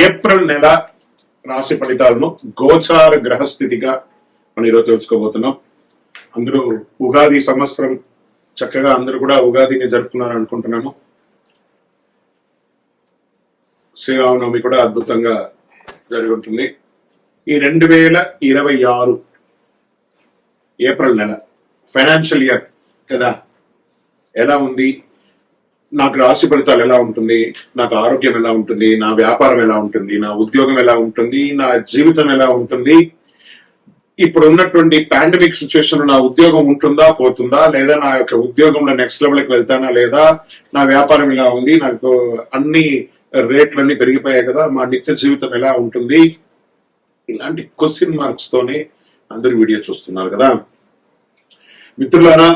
April నెల రాశి ఫలితాలను గోచార గ్రహస్థితిగా మనం ఈరోజు తెలుసుకోబోతున్నాం. అందరూ ఉగాది సంవత్సరం చక్కగా అందరూ కూడా ఉగాదిని జరుపుకున్నారు అనుకుంటున్నాము. శ్రీరామనవమి కూడా అద్భుతంగా జరిగి ఉంటుంది. ఈ 2026 ఏప్రిల్ నెల ఫైనాన్షియల్ ఇయర్ కదా, ఎలా ఉంది, నాకు రాశి ఫలితాలు ఎలా ఉంటుంది, నాకు ఆరోగ్యం ఎలా ఉంటుంది, నా వ్యాపారం ఎలా ఉంటుంది, నా ఉద్యోగం ఎలా ఉంటుంది, నా జీవితం ఎలా ఉంటుంది, ఇప్పుడు ఉన్నటువంటి పాండమిక్ సిచ్యువేషన్ నా ఉద్యోగం ఉంటుందా పోతుందా, లేదా నా యొక్క ఉద్యోగంలో నెక్స్ట్ లెవెల్కి వెళ్తానా లేదా, నా వ్యాపారం ఎలా ఉంది, నాకు అన్ని రేట్లన్నీ పెరిగిపోయాయి కదా, మా నిత్య జీవితం ఎలా ఉంటుంది, ఇలాంటి క్వశ్చన్ మార్క్స్ తోనే అందరూ వీడియో చూస్తున్నారు కదా. మిత్రులారా,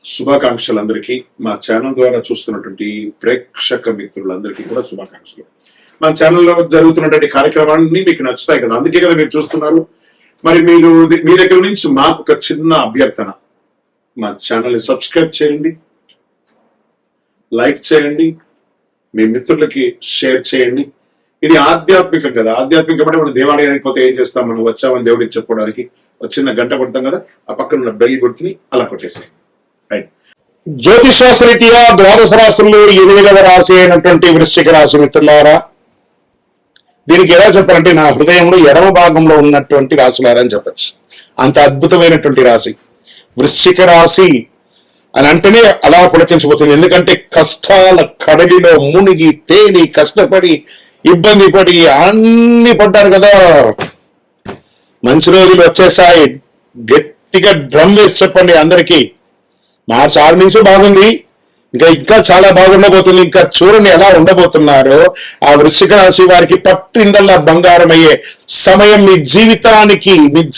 శుభాకాంక్షలు అందరికీ. మా ఛానల్ ద్వారా చూస్తున్నటువంటి ప్రేక్షక మిత్రులందరికీ కూడా శుభాకాంక్షలు. మా ఛానల్లో జరుగుతున్నటువంటి కార్యక్రమాన్ని మీకు నచ్చుతాయి కదా, అందుకే కదా మీరు చూస్తున్నారు. మరి మీరు మీ దగ్గర నుంచి మాకు ఒక చిన్న అభ్యర్థన, మా ఛానల్ని సబ్స్క్రైబ్ చేయండి, లైక్ చేయండి, మీ మిత్రులకి షేర్ చేయండి. ఇది ఆధ్యాత్మికం కదా, ఆధ్యాత్మికం అంటే మనం దేవాలయానికి పోతే ఏం చేస్తాం, మనం వచ్చామని దేవుడికి చెప్పుకోవడానికి ఒక చిన్న గంట కొడతాం కదా, ఆ పక్కన ఉన్న బెల్ గుర్తుని అలా కొట్టేసాం. జ్యోతిషాస్త్రరీత్యా ద్వాదశ రాశుల్లో 8వ రాశి అయినటువంటి వృశ్చిక రాశి మిత్రులారా, దీనికి ఎలా చెప్పాలంటే నా హృదయంలో ఎడమ భాగంలో ఉన్నటువంటి రాశులారా అని చెప్పచ్చు. అంత అద్భుతమైనటువంటి రాశి వృశ్చిక రాశి అని అంటేనే అలా పులకించబోతుంది. ఎందుకంటే కష్టాల కడలిలో మునిగి తేలి కష్టపడి ఇబ్బంది పడి అన్ని పడ్డారు కదా, మంచి రోజులు వచ్చేసాయి. గట్టిగా డ్రమ్ వేసి చెప్పండి అందరికీ. మార్చి 6 నుంచి బాగుంది, ఇంకా చాలా బాగుండబోతుంది. ఇంకా చూడండి ఎలా ఉండబోతున్నారో. ఆ వృశ్చిక రాశి వారికి పట్టిందల్లా బంగారం అయ్యే సమయం మీ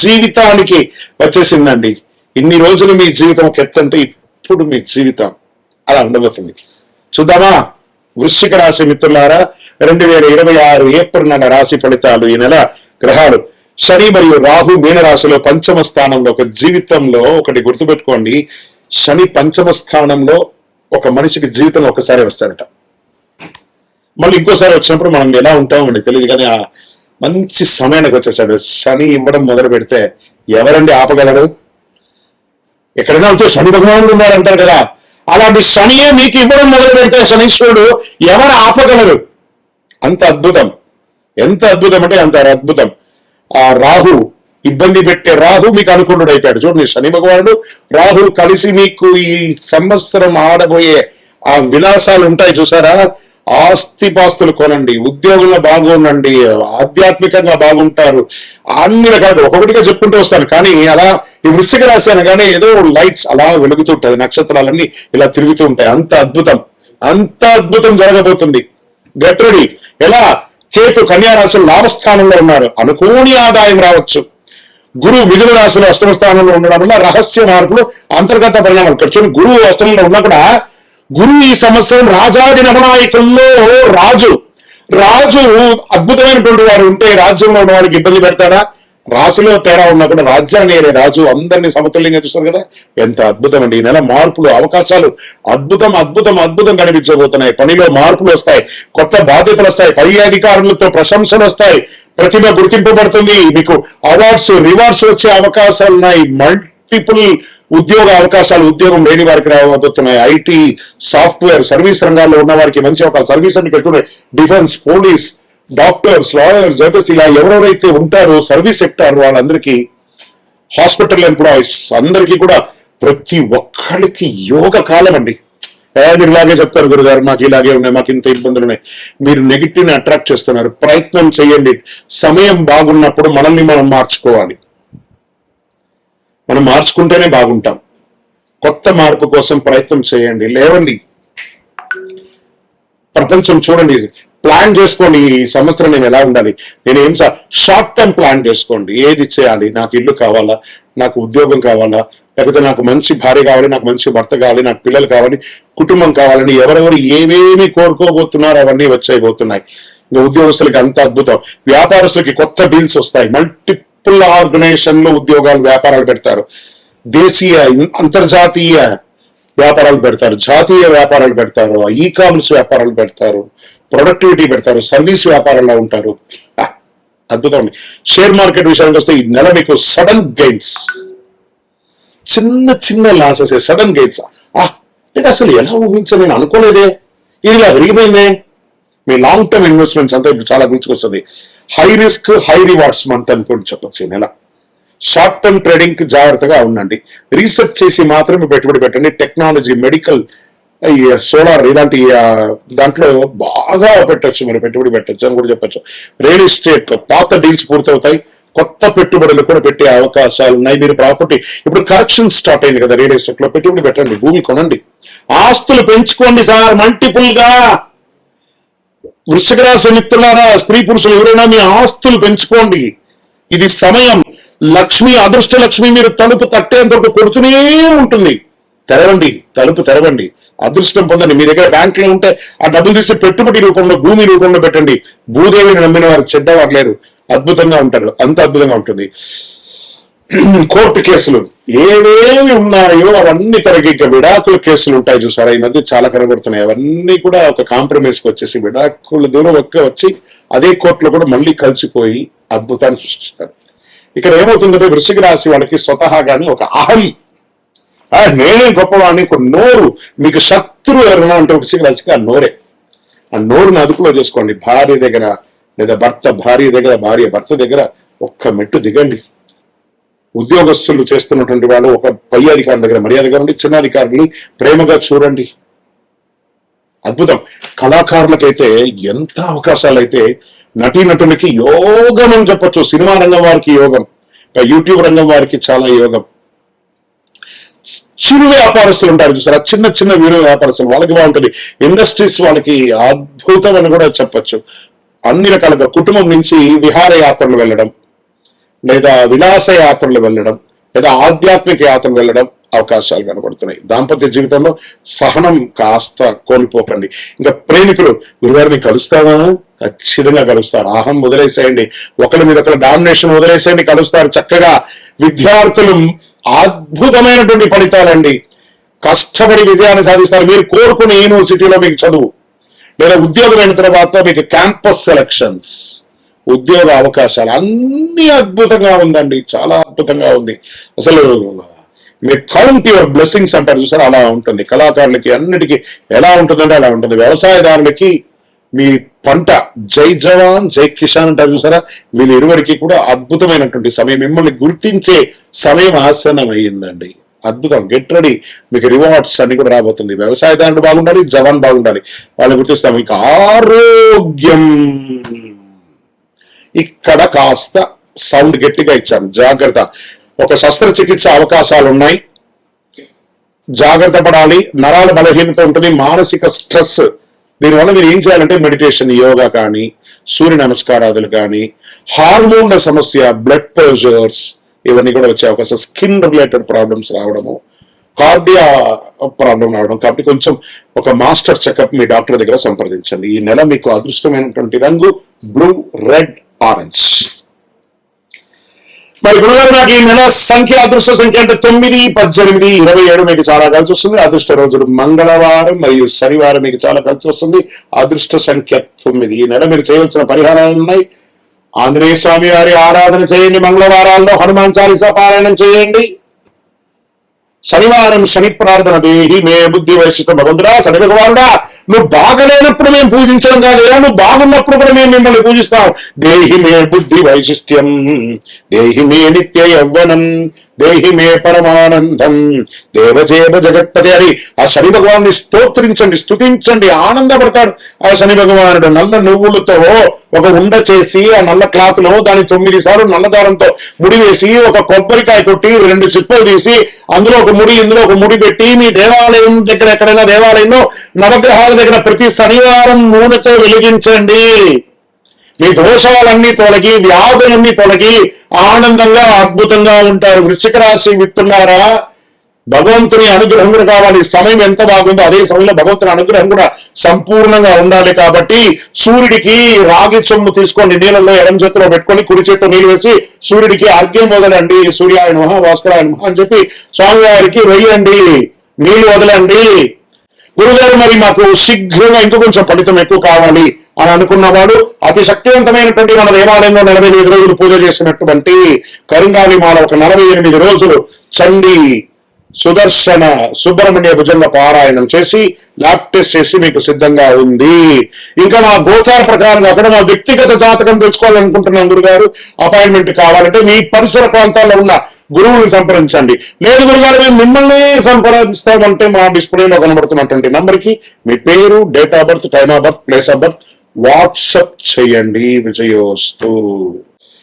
జీవితానికి వచ్చేసిందండి. ఇన్ని రోజులు మీ జీవితం ఒక ఎత్తంటే ఇప్పుడు మీ జీవితం అలా ఉండబోతుంది. చూద్దామా వృశ్చిక రాశి మిత్రులారా, 2026 ఏప్రిల్ నెల రాశి ఫలితాలు. ఈ నెల గ్రహాలు శని మరియు రాహు మీనరాశిలో పంచమ స్థానంలో. ఒక జీవితంలో ఒకటి గుర్తుపెట్టుకోండి, శని పంచమ స్థానంలో ఒక మనిషికి జీవితంలో ఒకసారి వస్తారట, మళ్ళీ ఇంకోసారి వచ్చినప్పుడు మనం ఎలా ఉంటామో మనకి తెలియదు. కానీ ఆ మంచి సమయానికి వచ్చేసాడు. శని ఇవ్వడం మొదలు పెడితే ఎవరండి ఆపగలరు? ఎక్కడైనా ఉంటే శని భగవానుడు ఉన్నారంటారు కదా, అలాంటి శనియే మీకు ఇవ్వడం మొదలు పెడితే శనీశ్వరుడు ఎవరు ఆపగలరు? అంత అద్భుతం. ఎంత అద్భుతం అంటే అంత అద్భుతం. ఆ రాహు ఇబ్బంది పెట్టే రాహు మీకు అనుకూలుడు అయిపోయాడు. చూడండి, శని భగవానుడు రాహు కలిసి మీకు ఈ సంవత్సరం ఆడబోయే ఆ విలాసాలు ఉంటాయి చూసారా. ఆస్తిపాస్తులు కొనండి, ఉద్యోగంలో బాగుండండి, ఆధ్యాత్మికంగా బాగుంటారు, అన్ని రకాలు ఒక్కొక్కటిగా చెప్పుకుంటూ వస్తాను. కానీ అలా ఈ వృశ్చిక రాశి అనగానే ఏదో లైట్స్ అలా వెలుగుతూ ఉంటాయి, నక్షత్రాలన్నీ ఇలా తిరుగుతూ ఉంటాయి. అంత అద్భుతం జరగబోతుంది. Get ready. ఎలా? కేతు కన్యా రాశిలో లాభస్థానంలో ఉన్నారు, అనుకోని ఆదాయం రావచ్చు. గురువు మిథున రాశిలో అష్టమ స్థానంలో ఉండడం వల్ల రహస్య మార్పులు, అంతర్గత పరిణామాలు. ఇక్కడ చూడండి, గురువు అష్టమంలో ఉన్నా కూడా గురువు ఈ సంవత్సరం రాజాది నవనాయకుల్లో రాజు అద్భుతమైనటువంటి వారు ఉంటే రాజ్యంలో ఉన్న వారికి ఇబ్బంది పెడతాడా? రాశిలో తేడా ఉన్నా కూడా రాజ్యాన్ని రాజు అందరినీ సమతుల్యంగా చూస్తారు కదా. ఎంత అద్భుతం అండి. ఈ నెల మార్పులు, అవకాశాలు అద్భుతం కనిపించబోతున్నాయి. పనిలో మార్పులు వస్తాయి, కొత్త బాధ్యతలు వస్తాయి, పై అధికారులతో ప్రశంసలు వస్తాయి, ప్రతిభ గుర్తింపబడుతుంది, మీకు అవార్డ్స్ రివార్డ్స్ వచ్చే అవకాశాలు ఉన్నాయి, మల్టిపుల్ ఉద్యోగ అవకాశాలు ఉద్యోగం లేని వారికి రాబోతున్నాయి. ఐటీ, సాఫ్ట్వేర్, సర్వీస్ రంగాల్లో ఉన్న వారికి మంచి అవకాశాలు. సర్వీస్ అంటే పెట్టుకునే defence, police, doctors, lawyers, judges ఇలా ఎవరెవరైతే ఉంటారో సర్వీస్ సెక్టార్ వాళ్ళందరికీ, హాస్పిటల్ ఎంప్లాయీస్ అందరికీ కూడా ప్రతి ఒక్కరికి యోగ కాలం అండి. మీరు ఇలాగే చెప్తారు, గురుగారు మాకు ఇలాగే ఉన్నాయి, మాకు ఇంత ఇబ్బందులు ఉన్నాయి. మీరు నెగిటివ్ ని అట్రాక్ట్ చేస్తున్నారు. ప్రయత్నం చేయండి. సమయం బాగున్నప్పుడు మనల్ని మనం మార్చుకోవాలి. మనం మార్చుకుంటేనే బాగుంటాం. కొత్త మార్పు కోసం ప్రయత్నం చేయండి. లేవండి, ప్రపంచం చూడండి, ప్లాన్ చేసుకోండి. ఈ సంవత్సరం నేను ఎలా ఉండాలి, నేనేం షార్ట్ టర్మ్ ప్లాన్ చేసుకోండి. ఏది చేయాలి, నాకు ఇల్లు కావాలా, నాకు ఉద్యోగం కావాలా, లేకపోతే నాకు మంచి భార్య కావాలి, నాకు మంచి భర్త కావాలి, నాకు పిల్లలు కావాలి, కుటుంబం కావాలని ఎవరెవరు ఏమేమి కోరుకోబోతున్నారో అవన్నీ వచ్చాయిపోతున్నాయి. ఇంకా ఉద్యోగస్తులకి అంత అద్భుతం. వ్యాపారస్తులకి కొత్త డీల్స్ వస్తాయి. మల్టిపుల్ ఆర్గనైజేషన్లో ఉద్యోగాలు, వ్యాపారాలు పెడతారు. దేశీయ, అంతర్జాతీయ వ్యాపారాలు పెడతారు, జాతీయ వ్యాపారాలు పెడతారు, ఈ కామర్స్ వ్యాపారాలు పెడతారు, ప్రొడక్టివిటీ పెడతారు, సర్వీస్ వ్యాపారంలో ఉంటారు. అద్భుతం అండి. షేర్ మార్కెట్ విషయానికి వస్తే ఈ నెల మీకు సడన్ గెయిన్స్, చిన్న చిన్న లాసెస్, సడన్ గెయిన్స్. నేను అసలు ఎలా ఊహించాను, నేను అనుకోలేదే, ఇది ఇలా పెరిగిపోయిందే. మీ లాంగ్ టర్మ్ ఇన్వెస్ట్మెంట్స్ అంతా ఇప్పుడు చాలా గుర్తుకొస్తుంది. High risk high rewards month అని కూడా చెప్పొచ్చు ఈ నెల. షార్ట్ టర్మ్ ట్రేడింగ్ కి జాగ్రత్తగా ఉండండి. రీసెర్చ్ చేసి మాత్రమే పెట్టుబడి పెట్టండి. టెక్నాలజీ, మెడికల్, ఈ సోలార్ ఇలాంటి దాంట్లో బాగా పెట్టచ్చు, మీరు పెట్టుబడి పెట్టచ్చు అని కూడా చెప్పచ్చు. రియల్ ఎస్టేట్ పాత డీల్స్ పూర్తవుతాయి, కొత్త పెట్టుబడులు కూడా పెట్టే అవకాశాలు ఉన్నాయి. మీరు ప్రాపర్టీ ఇప్పుడు కరెక్షన్ స్టార్ట్ అయింది కదా, రియల్ ఎస్టేట్ లో పెట్టుబడి పెట్టండి, భూమి కొనండి, ఆస్తులు పెంచుకోండి సార్ మల్టిపుల్ గా. వృశ్చిక రాశి మిత్రులారా, స్త్రీ పురుషులు ఎవరైనా మీ ఆస్తులు పెంచుకోండి. ఇది సమయం. లక్ష్మి, అదృష్ట లక్ష్మి మీరు తలుపు తట్టేంత వరకు కొడుతూనే ఉంటుంది. తెరవండి, తలుపు తెరవండి, అదృష్టం పొందండి. మీ దగ్గర బ్యాంక్ లో ఉంటే ఆ డబ్బులు తీసి పెట్టుబడి రూపంలో, భూమి రూపంలో పెట్టండి. భూదేవిని నమ్మిన వారు చెడ్డవారు లేరు, అద్భుతంగా ఉంటారు, అంత అద్భుతంగా ఉంటుంది. కోర్టు కేసులు ఏవేవి ఉన్నాయో అవన్నీ తరగి ఇంకా విడాకుల కేసులు ఉంటాయి చూసారా, ఈ మధ్య చాలా కనబడుతున్నాయి. అవన్నీ కూడా ఒక కాంప్రమైజ్ కి వచ్చేసి విడాకుల దూరం వచ్చి అదే కోర్టులో కూడా మళ్ళీ కలిసిపోయి అద్భుతాన్ని సృష్టిస్తారు. ఇక్కడ ఏమవుతుందంటే వృశ్చిక రాశి వాళ్ళకి స్వతహాగానే ఒక అహం, నేనే గొప్పవాడిని, ఒక నోరు. మీకు శత్రువు ఎవరైనా అంటే వృశ్చిక రాశికి ఆ నోరే. ఆ నోరుని అదుపులో చేసుకోండి. భార్య దగ్గర లేదా భర్త భార్య దగ్గర, భార్య భర్త దగ్గర ఒక్క మెట్టు దిగండి. ఉద్యోగస్తులు చేస్తున్నటువంటి వాళ్ళు ఒక పై అధికారుల దగ్గర మర్యాదగా ఉండి, చిన్న అధికారులని ప్రేమగా చూడండి. అద్భుతం. కళాకారులకైతే ఎంత అవకాశాలు అయితే, నటీనటులకి యోగం అని చెప్పొచ్చు. సినిమా రంగం వారికి యోగం, యూట్యూబ్ రంగం వారికి చాలా యోగం. చిరు వ్యాపారస్తులు ఉంటారు చూసారా, చిన్న చిన్న వీరు వ్యాపారస్తులు, వాళ్ళకి బాగుంటుంది. ఇండస్ట్రీస్ వాళ్ళకి అద్భుతం అని కూడా చెప్పొచ్చు. అన్ని రకాలుగా కుటుంబం నుంచి విహారయాత్రలు వెళ్ళడం, లేదా విలాస యాత్రలు వెళ్ళడం, లేదా ఆధ్యాత్మిక యాత్రలు వెళ్ళడం అవకాశాలు కనబడుతున్నాయి. దాంపత్య జీవితంలో సహనం కాస్త కోల్పోకండి. ఇంకా ప్రేమికులు, గురువారిని కలుస్తావా? ఖచ్చితంగా కలుస్తారు. అహం వదిలేసేయండి, ఒకరి మీద ఒకరి డామినేషన్ వదిలేసేయండి, కలుస్తారు చక్కగా. విద్యార్థులు అద్భుతమైనటువంటి ఫలితాలండి, కష్టపడి విజయాన్ని సాధిస్తారు. మీరు కోరుకునే యూనివర్సిటీలో మీకు చదువు, లేదా ఉద్యోగం అయిన తర్వాత మీకు క్యాంపస్ సెలక్షన్స్, ఉద్యోగ అవకాశాలు అన్ని అద్భుతంగా ఉందండి, చాలా అద్భుతంగా ఉంది. అసలు మీరు కౌంట్ యువర్ బ్లెస్సింగ్స్ అంటారు చూసారు, అలా ఉంటుంది. కళాకారులకి అన్నిటికీ ఎలా ఉంటుందంటే అలా ఉంటుంది. వ్యవసాయదారులకి మీ పంట జై జవాన్ జై కిసాన్ అంటారు చూసారా, వీళ్ళు ఇరువురికి కూడా అద్భుతమైనటువంటి సమయం, మిమ్మల్ని గుర్తించే సమయం ఆసన్నమైందండి. అద్భుతం. గెట్ రెడీ, మీకు రివార్డ్స్ అన్ని కూడా రాబోతుంది. వ్యవసాయదారుడు బాగుండాలి, జవాన్ బాగుండాలి, వాళ్ళు గుర్తిస్తాం. మీకు ఆరోగ్యం, ఇక్కడ కాస్త సౌండ్ గట్టిగా ఇచ్చాను, జాగ్రత్త. ఒక శస్త్రచికిత్స అవకాశాలు ఉన్నాయి, జాగ్రత్త పడాలి. నరాల బలహీనత ఉంటుంది, మానసిక స్ట్రెస్. దీనివల్ల మీరు ఏం చేయాలంటే మెడిటేషన్, యోగా కానీ, సూర్య నమస్కారాదులు కానీ, హార్మోన్ల సమస్య, బ్లడ్ ప్రెషర్స్ ఇవన్నీ కూడా వచ్చే అవకాశం, స్కిన్ రిలేటెడ్ ప్రాబ్లమ్స్ రావడము, కార్డియా ప్రాబ్లం రావడం. కాబట్టి కొంచెం ఒక మాస్టర్ చెకప్ మీ డాక్టర్ దగ్గర సంప్రదించండి. ఈ నెల మీకు అదృష్టమైనటువంటి రంగు బ్లూ, రెడ్, ఆరెంజ్. మరి గురుగారు నాకు ఈ నెల సంఖ్య, అదృష్ట సంఖ్య అంటే 9, 18, 27 మీకు చాలా కలిసి వస్తుంది. అదృష్ట రోజులు మంగళవారం మరియు శనివారం మీకు చాలా కలిసి వస్తుంది. అదృష్ట సంఖ్య 9. ఈ నెల మీరు చేయవలసిన పరిహారాలు ఉన్నాయి. ఆంజనేయ స్వామి వారి ఆరాధన చేయండి, మంగళవారాల్లో హనుమాన్ చాలీసా పారాయణం చేయండి. శనివారం శని ప్రార్థన, దేహి మే బుద్ధి వైశిష్టం. భగవంతుడా, శని భగవానుడా, నువ్వు బాగలేనప్పుడు మేము పూజించడం కాదు, నువ్వు బాగున్నప్పుడు కూడా మేము మిమ్మల్ని పూజిస్తాం. దేహి మే బుద్ధి వైశిష్ట్యం, దేహి మే నిత్య యవ్వనం, దేహి మే పరమానందం, దేవజేవ జగత్పతి అని ఆ శని భగవాన్ని స్తోత్రించండి, స్తుతించండి, ఆనందపడతాడు ఆ శని భగవానుడు. నల్ల నువ్వులతో ఒక ఉండ చేసి ఆ నల్ల క్లాత్ లో దాని 9 సార్లు నల్ల దారంతో ముడి వేసి, ఒక కొబ్బరికాయ కొట్టి 2 చిప్పలు తీసి అందులో ఒక ముడి, ఇందులో ఒక ముడి పెట్టి, మీ దేవాలయం దగ్గర ఎక్కడైనా దేవాలయంలో నవగ్రహాల దగ్గర ప్రతి శనివారం నూనెతో వెలిగించండి. మీ దోషాలన్నీ తొలగి, వ్యాధులన్నీ తొలగి ఆనందంగా అద్భుతంగా ఉంటారు. వృశ్చిక రాశి విత్తున్నారా, భగవంతుని అనుగ్రహం కూడా కావాలి. సమయం ఎంత బాగుందో అదే సమయంలో భగవంతుని అనుగ్రహం కూడా సంపూర్ణంగా ఉండాలి. కాబట్టి సూర్యుడికి రాగి చెంబు తీసుకోండి, నీళ్ళలో ఎడం చేతిలో పెట్టుకొని కుడి చేతితో నీళ్ళు వేసి సూర్యుడికి అర్ఘ్యం వదలండి. సూర్యాయ నమః, భాస్కరాయ నమః అని చెప్పి స్వామివారికి వెయ్యండి, నీళ్లు వదలండి. గురుగారు మరి మాకు శీఘ్రంగా ఇంకా కొంచెం ఫలితం ఎక్కువ కావాలి అని అనుకున్నవాడు అతి శక్తివంతమైనటువంటి మన దేవాలయంలో 48 రోజులు పూజ చేసినటువంటి కరింగాలి మాల ఒక 48 రోజులు చండి సుదర్శన సుబ్రహ్మణ్య భుజంగ పారాయణం చేసి ల్యాబ్ టెస్ట్ చేసి మీకు సిద్ధంగా ఉంది. ఇంకా మా గోచార ప్రకారం అక్కడ మా వ్యక్తిగత జాతకం తెలుసుకోవాలనుకుంటున్నాం గురుగారు, అపాయింట్మెంట్ కావాలంటే మీ పరిసర ప్రాంతాల్లో ఉన్న గురువుని సంప్రదించండి. లేదు గురుగారు మేము మిమ్మల్ని సంప్రదిస్తామంటే మా డిస్ప్లేలో కనబడుతున్నటువంటి నంబర్ కి మీ పేరు, date of birth, time of birth, place of birth WhatsApp చేయండి. విజయోస్తు.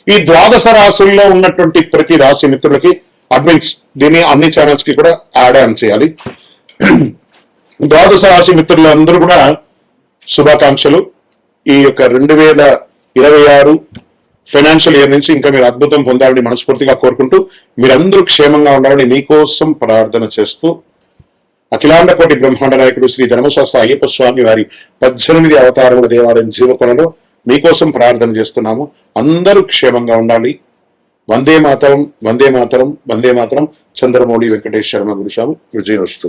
ఈ ద్వాదశ రాశుల్లో ఉన్నటువంటి ప్రతి రాశి మిత్రులకి అడ్మిన్స్ దీన్ని అన్ని ఛానల్స్ కి కూడా యాడ్ ఆన్ చేయాలి. ద్వాదశ రాశి మిత్రులందరూ కూడా శుభాకాంక్షలు. ఈ యొక్క 2026 ఫైనాన్షియల్ ఇయర్ నుంచి ఇంకా మీరు అద్భుతం పొందాలని మనస్ఫూర్తిగా కోరుకుంటూ మీరందరూ క్షేమంగా ఉండాలని మీకోసం ప్రార్థన చేస్తూ అఖిలాండ కోటి బ్రహ్మాండ నాయకుడు శ్రీ ధర్మశాస్త్ర అయ్యప్ప స్వామి వారి 18 అవతారముల దేవాలయం జీవకొనలో మీకోసం ప్రార్థన చేస్తున్నాము. అందరూ క్షేమంగా ఉండాలి. వందే మాతరం, వందే మాతరం, వందే మాతరం. చంద్రమౌళి వెంకటేష్ శర్మ గురుస్వామి. విజయోస్తు.